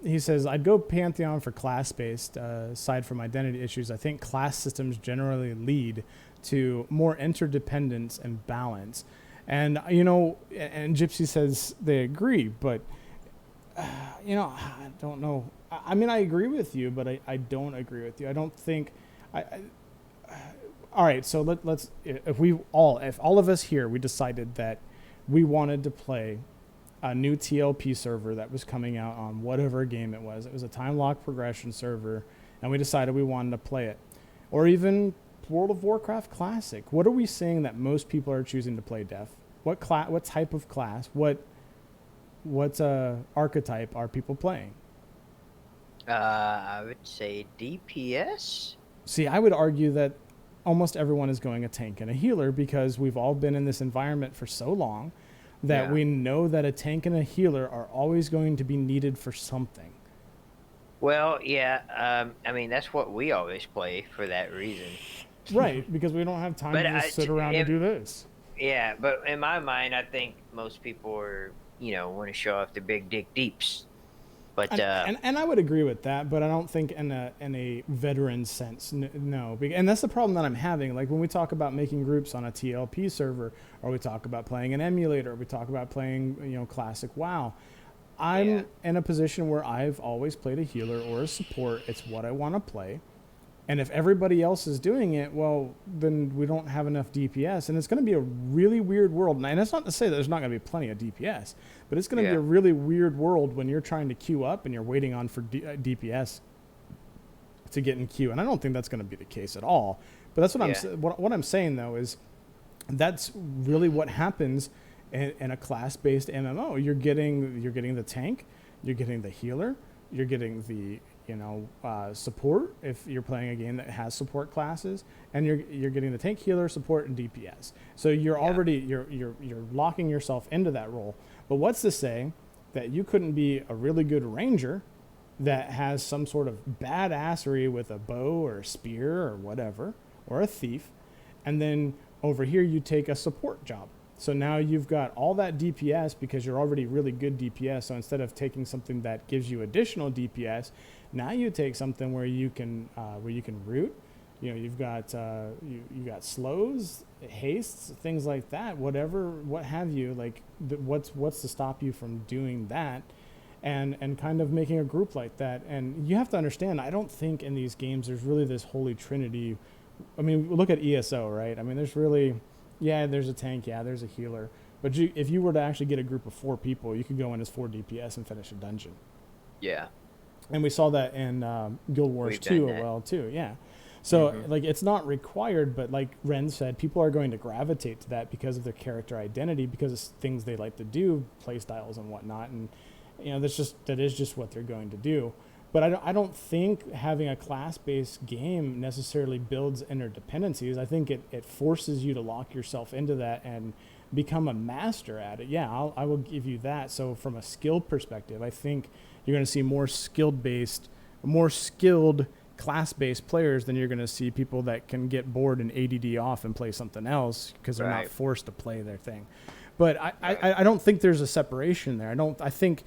he says, I'd go Pantheon for class-based. Aside from identity issues, I think class systems generally lead to more interdependence and balance. And, and Gypsy says they agree, but, I don't know. I mean, I agree with you, but I don't agree with you. I don't think, all right, so let's, if all of us here, we decided that we wanted to play a new TLP server that was coming out on whatever game it was a time lock progression server, and we decided we wanted to play it. Or even World of Warcraft Classic. What are we seeing that most people are choosing to play, Def? What type of class? What archetype are people playing? I would say DPS. See, I would argue that almost everyone is going a tank and a healer, because we've all been in this environment for so long that we know that a tank and a healer are always going to be needed for something. Well, yeah. I mean, that's what we always play for that reason. Right, because we don't have time to just sit around and do this. Yeah, but in my mind, I think most people are, want to show off the big dick deeps. But and I would agree with that, but I don't think in a veteran sense, no. And that's the problem that I'm having. Like, when we talk about making groups on a TLP server, or we talk about playing an emulator, or we talk about playing classic WoW, I'm in a position where I've always played a healer or a support. It's what I want to play. And if everybody else is doing it, well, then we don't have enough DPS. And it's going to be a really weird world. And that's not to say that there's not going to be plenty of DPS, but it's going to be a really weird world when you're trying to queue up and you're waiting on for DPS to get in queue. And I don't think that's going to be the case at all. But that's what I'm saying, though, is that's really what happens in a class-based MMO. You're getting the tank, you're getting the healer, you're getting the support if you're playing a game that has support classes, and you're getting the tank, healer, support, and DPS. So you're already you're locking yourself into that role. But what's to say that you couldn't be a really good ranger that has some sort of badassery with a bow or a spear or whatever, or a thief, and then over here you take a support job. So now you've got all that DPS because you're already really good DPS. So instead of taking something that gives you additional DPS, now you take something where you can root. You've got you got slows, hastes, things like that. What have you? Like, what's to stop you from doing that? And kind of making a group like that. And you have to understand, I don't think in these games there's really this holy trinity. I mean, look at ESO, right? I mean, there's really, there's a tank, there's a healer. But if you were to actually get a group of 4 people, you could go in as 4 DPS and finish a dungeon. Yeah. And we saw that in Guild Wars 2 as well, too, So, like, it's not required, but like Ren said, people are going to gravitate to that because of their character identity, because it's things they like to do, play styles and whatnot. And, that is just what they're going to do. But I don't think having a class-based game necessarily builds interdependencies. I think it forces you to lock yourself into that and become a master at it, yeah, I will give you that. So from a skill perspective, I think you're going to see more skilled class-based players than you're going to see people that can get bored and ADD off and play something else because they're not forced to play their thing. But I don't think there's a separation there. I think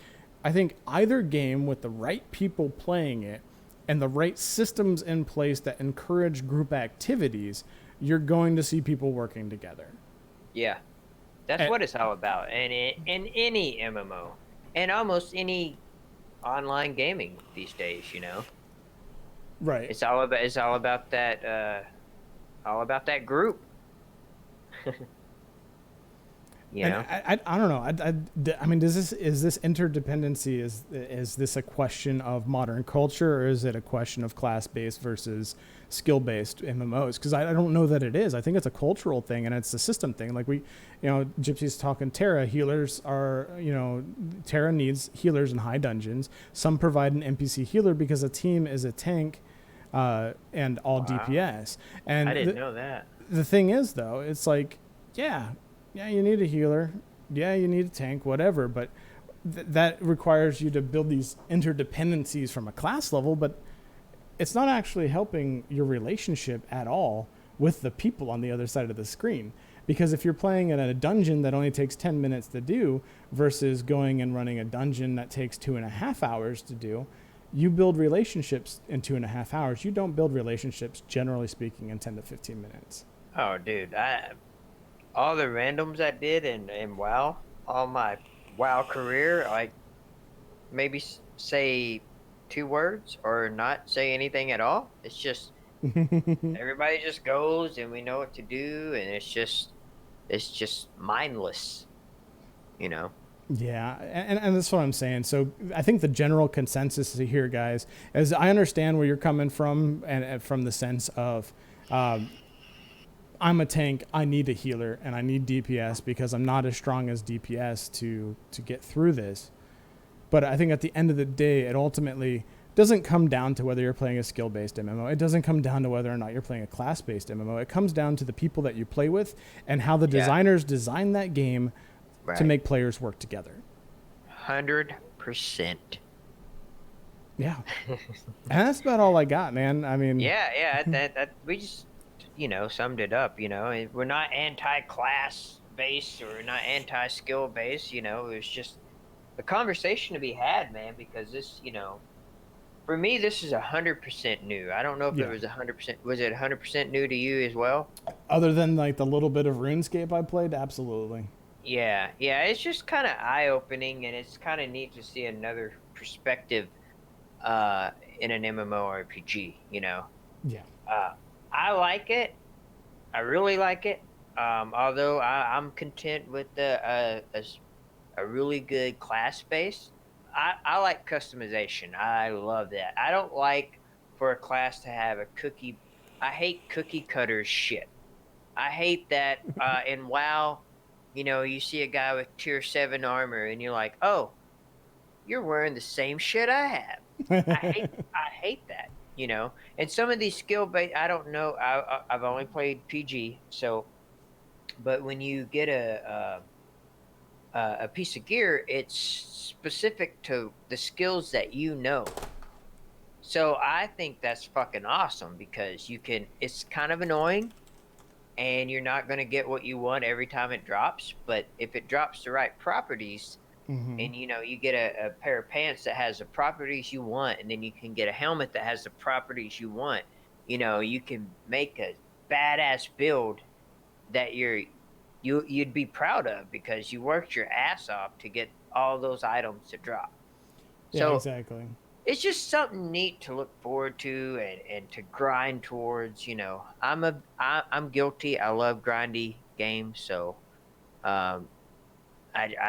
either game with the right people playing it and the right systems in place that encourage group activities, you're going to see people working together. Yeah, that's what it's all about. And in any MMO and almost any online gaming these days, you know. Right. It's all about that group. You know? I don't know. I mean, is this interdependency? Is this a question of modern culture, or is it a question of class-based versus skill-based MMOs? Because I don't know that it is. I think it's a cultural thing and it's a system thing. Like Gypsy's talking Terra. Healers are, Terra needs healers in high dungeons. Some provide an NPC healer because a team is a tank and all DPS. And I didn't know that. The thing is, though, it's like, yeah, you need a healer. Yeah, you need a tank, whatever. But that requires you to build these interdependencies from a class level. But it's not actually helping your relationship at all with the people on the other side of the screen. Because if you're playing in a dungeon that only takes 10 minutes to do versus going and running a dungeon that takes 2.5 hours to do, you build relationships in 2.5 hours. You don't build relationships, generally speaking, in 10 to 15 minutes. Oh, dude. All the randoms I did in WoW, all my WoW career, like maybe say 2 words or not say anything at all. It's just everybody just goes and we know what to do, and it's just mindless, you know. Yeah, and that's what I'm saying. So I think the general consensus here, guys, is I understand where you're coming from, and from the sense of I'm a tank, I need a healer, and I need DPS because I'm not as strong as DPS to get through this. But I think at the end of the day, it ultimately doesn't come down to whether you're playing a skill-based MMO. It doesn't come down to whether or not you're playing a class-based MMO. It comes down to the people that you play with and how the designers design that game to make players work together. 100%. Yeah. And that's about all I got, man. I mean... Yeah, that we just... summed it up, we're not anti-class based or not anti-skill based, it's just a conversation to be had, man, because this, for me, this is 100% new. I don't know if it was 100%, was it 100% new to you as well? Other than like the little bit of RuneScape I played, absolutely. Yeah, it's just kind of eye-opening, and it's kind of neat to see another perspective in an MMORPG, Yeah. I like it. I really like it. Although I'm content with a really good class base. I like customization. I love that. I don't like for a class to have a cookie. I hate cookie cutters shit. I hate that in WoW, you see a guy with tier 7 armor and you're like, oh, you're wearing the same shit I have. I hate that. And some of these skill-based, I don't know. I've only played PG, so, but when you get a piece of gear, it's specific to the skills that you know. So I think that's fucking awesome because it's kind of annoying, and you're not going to get what you want every time it drops. But if it drops the right properties, and you get a pair of pants that has the properties you want, and then you can get a helmet that has the properties you want, you can make a badass build that you'd be proud of because you worked your ass off to get all those items to drop. Yeah, so exactly. It's just something neat to look forward to and to grind towards. I'm guilty. I love grindy games, so I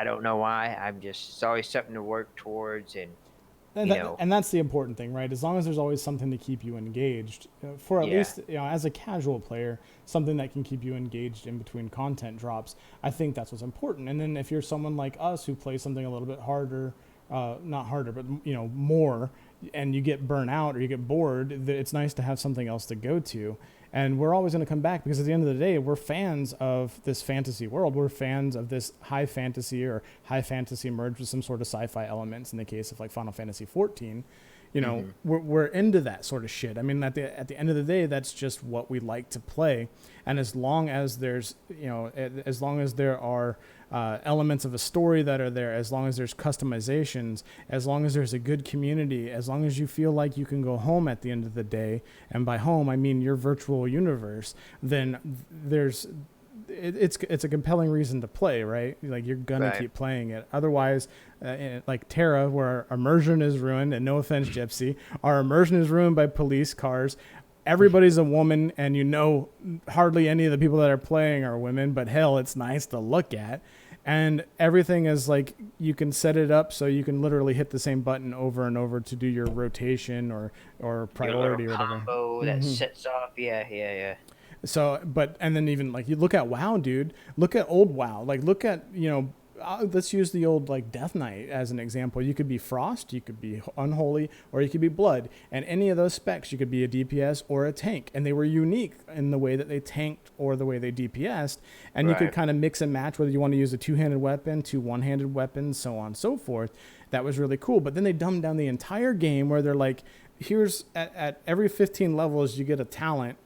don't know why. It's always something to work towards, and that's the important thing, right? As long as there's always something to keep you engaged, for at least as a casual player, something that can keep you engaged in between content drops. I think that's what's important. And then if you're someone like us who plays something a little bit harder, not harder, but more, and you get burnt out or you get bored, it's nice to have something else to go to. And we're always going to come back because at the end of the day, we're fans of this fantasy world. We're fans of this high fantasy or high fantasy merged with some sort of sci-fi elements. In the case of like Final Fantasy 14, you know, we're into that sort of shit. I mean, at the end of the day, that's just what we like to play. And as long as there's, you know, as long as there are elements of a story that are there, as long as there's customizations, as long as there's a good community, as long as you feel like you can go home at the end of the day, and by home I mean your virtual universe, then it's a compelling reason to play, right? Like you're gonna keep playing it. Otherwise, like Terra, where our immersion is ruined, and no offense, Gypsy, our immersion is ruined by police cars. Everybody's a woman, and you know hardly any of the people that are playing are women, but hell, it's nice to look at. And everything is like, you can set it up so you can literally hit the same button over and over to do your rotation or priority or whatever. Combo that sets off. Yeah. So, and then even like you look at WoW, dude, look at old WoW, like look at, you know, let's use the old like Death Knight as an example. You could be Frost, you could be Unholy, or you could be Blood. And any of those specs, you could be a DPS or a tank. And they were unique in the way that they tanked or the way they DPS'd. And you could kind of mix and match whether you want to use a two-handed weapon, two one-handed weapons, so on and so forth. That was really cool. But then they dumbed down the entire game where they're like, here's at every 15 levels, you get a talent.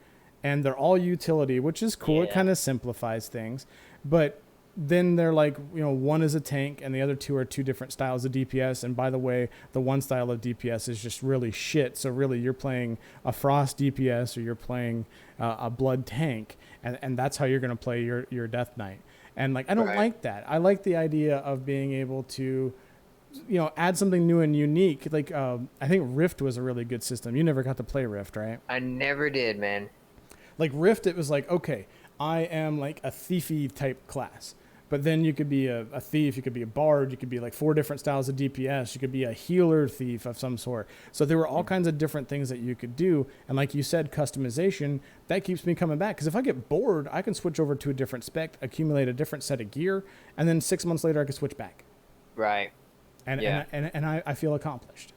And they're all utility, which is cool. Yeah. It kind of simplifies things. But then they're like, you know, one is a tank and the other two are two different styles of DPS. And by the way, the one style of DPS is just really shit. So really you're playing a Frost DPS or you're playing a Blood tank. And that's how you're going to play your Death Knight. And like, I don't like that. I like the idea of being able to, you know, add something new and unique. Like, I think Rift was a really good system. You never got to play Rift, right? I never did, man. Like Rift, it was like, okay, I am like a thiefy type class. But then you could be a thief, you could be a bard, you could be like 4 different styles of DPS, you could be a healer thief of some sort. So there were all kinds of different things that you could do. And like you said, customization, that keeps me coming back. Because if I get bored, I can switch over to a different spec, accumulate a different set of gear, and then 6 months later I can switch back. Right. And I feel accomplished.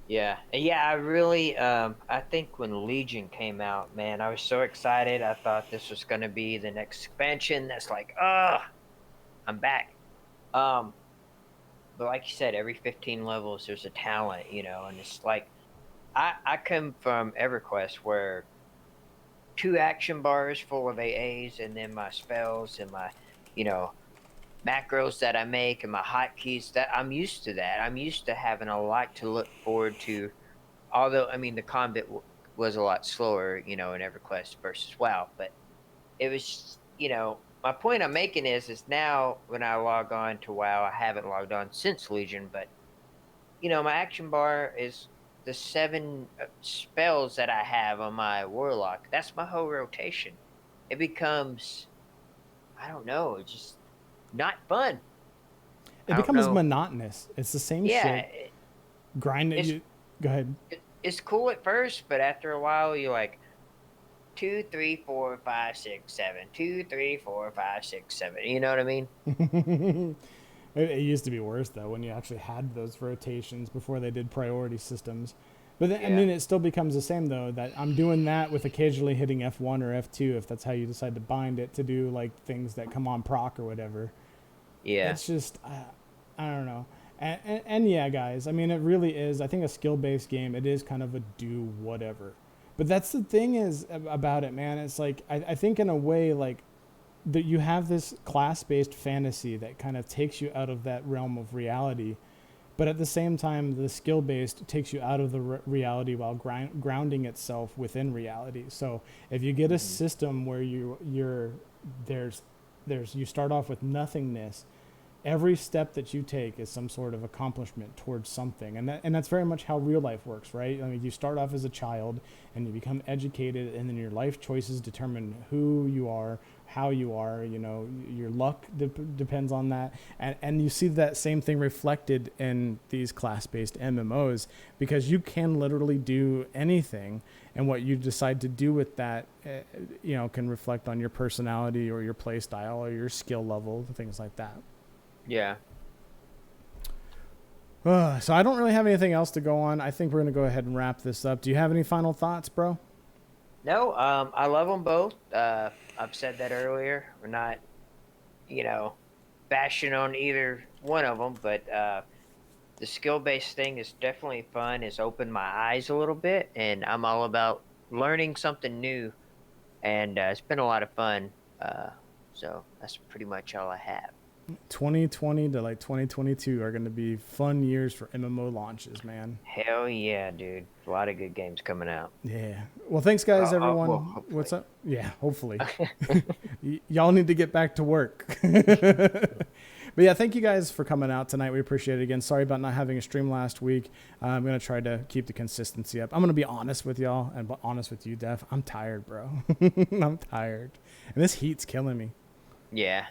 Yeah, I really, I think when Legion came out, man, I was so excited. I thought this was going to be the next expansion. That's like, I'm back. But like you said, every 15 levels, there's a talent, you know, and it's like, I come from EverQuest where 2 action bars full of AAs and then my spells and my, you know, macros that I make and my hotkeys, that I'm used to that. I'm used to having a lot to look forward to. Although, I mean, the combat was a lot slower, you know, in EverQuest versus WoW, but it was, you know, my point I'm making is now when I log on to WoW, I haven't logged on since Legion, but, you know, my action bar is the 7 spells that I have on my Warlock. That's my whole rotation. It becomes, I don't know, it's just not fun. It becomes monotonous. It's the same shit. Grind it. Go ahead. It's cool at first, but after a while, you're like 2, 3, 4, 5, 6, 7. 2, 3, 4, 5, 6, 7. You know what I mean? It used to be worse though when you actually had those rotations before they did priority systems. But then, I mean, it still becomes the same though, that I'm doing that with occasionally hitting F1 or F2 if that's how you decide to bind it to do like things that come on proc or whatever. Yeah. It's just, I don't know. And yeah, guys, I mean, it really is, I think a skill-based game, it is kind of a do whatever. But that's the thing is about it, man. It's like, I think in a way, like, that you have this class-based fantasy that kind of takes you out of that realm of reality. But at the same time, the skill-based takes you out of the reality while grounding itself within reality. So if you get a system where you start off with nothingness, every step that you take is some sort of accomplishment towards something. And that's very much how real life works, right? I mean, you start off as a child and you become educated, and then your life choices determine who you are, how you are, you know, your luck depends on that. And you see that same thing reflected in these class-based MMOs, because you can literally do anything, and what you decide to do with that, you know, can reflect on your personality or your play style or your skill level, things like that. Yeah. So I don't really have anything else to go on. I think we're going to go ahead and wrap this up. Do you have any final thoughts, bro? No, I love them both. I've said that earlier. We're not, you know, bashing on either one of them, but the skill-based thing is definitely fun. It's opened my eyes a little bit, and I'm all about learning something new, and it's been a lot of fun. So that's pretty much all I have. 2020 to like 2022 are going to be fun years for MMO launches, man. Hell yeah, dude! A lot of good games coming out. Yeah. Well, thanks, guys, everyone. Well, What's up? Yeah, hopefully. Y'all need to get back to work. But yeah, thank you guys for coming out tonight. We appreciate it again. Sorry about not having a stream last week. I'm going to try to keep the consistency up. I'm going to be honest with y'all and honest with you, Def. I'm tired, bro. I'm tired. And this heat's killing me. Yeah.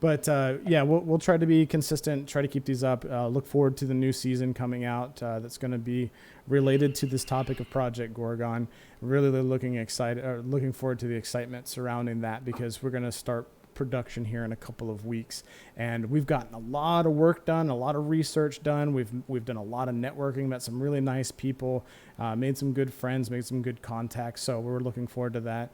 But yeah, we'll try to be consistent, try to keep these up. Look forward to the new season coming out that's going to be related to this topic of Project Gorgon. Really looking forward to the excitement surrounding that, because we're going to start production here in a couple of weeks, and we've gotten a lot of work done, a lot of research done. We've done a lot of networking, met some really nice people, made some good friends, made some good contacts. So we're looking forward to that.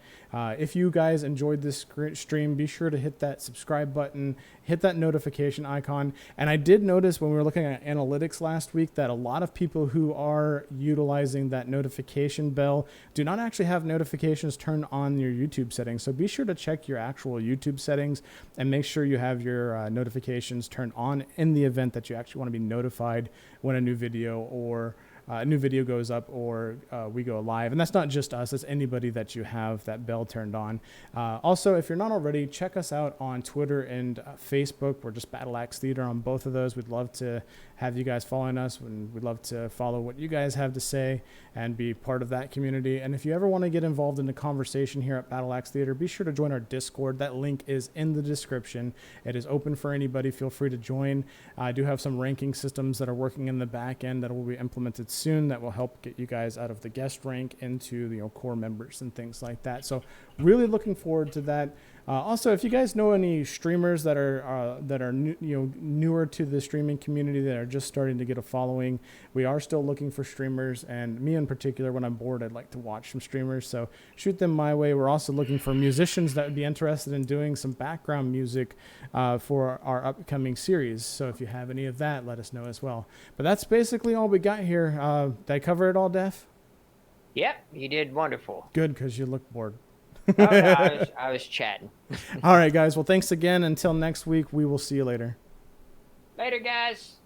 If you guys enjoyed this stream, be sure to hit that subscribe button, hit that notification icon. And I did notice when we were looking at analytics last week that a lot of people who are utilizing that notification bell do not actually have notifications turned on your YouTube settings. So be sure to check your actual YouTube settings and make sure you have your notifications turned on in the event that you actually want to be notified when a new video goes up or we go live. And that's not just us, it's anybody that you have that bell turned on. Also, if you're not already, check us out on Twitter and Facebook. We're just Battle Axe Theater on both of those. We'd love to have you guys following us, and we'd love to follow what you guys have to say and be part of that community. And if you ever want to get involved in the conversation here at Battle Axe Theater, be sure to join our Discord. That link is in the description. It is open for anybody. Feel free to join. I do have some ranking systems that are working in the back end that will be implemented soon that will help get you guys out of the guest rank into the core members and things like that. So really looking forward to that. Also, if you guys know any streamers that are newer to the streaming community that are just starting to get a following, we are still looking for streamers. And me in particular, when I'm bored, I'd like to watch some streamers. So shoot them my way. We're also looking for musicians that would be interested in doing some background music for our upcoming series. So if you have any of that, let us know as well. But that's basically all we got here. Did I cover it all, Def? Yep, you did wonderful. Good, because you look bored. Oh, no, I was chatting. All right, guys. Well, thanks again. Until next week, we will see you later. Later, guys.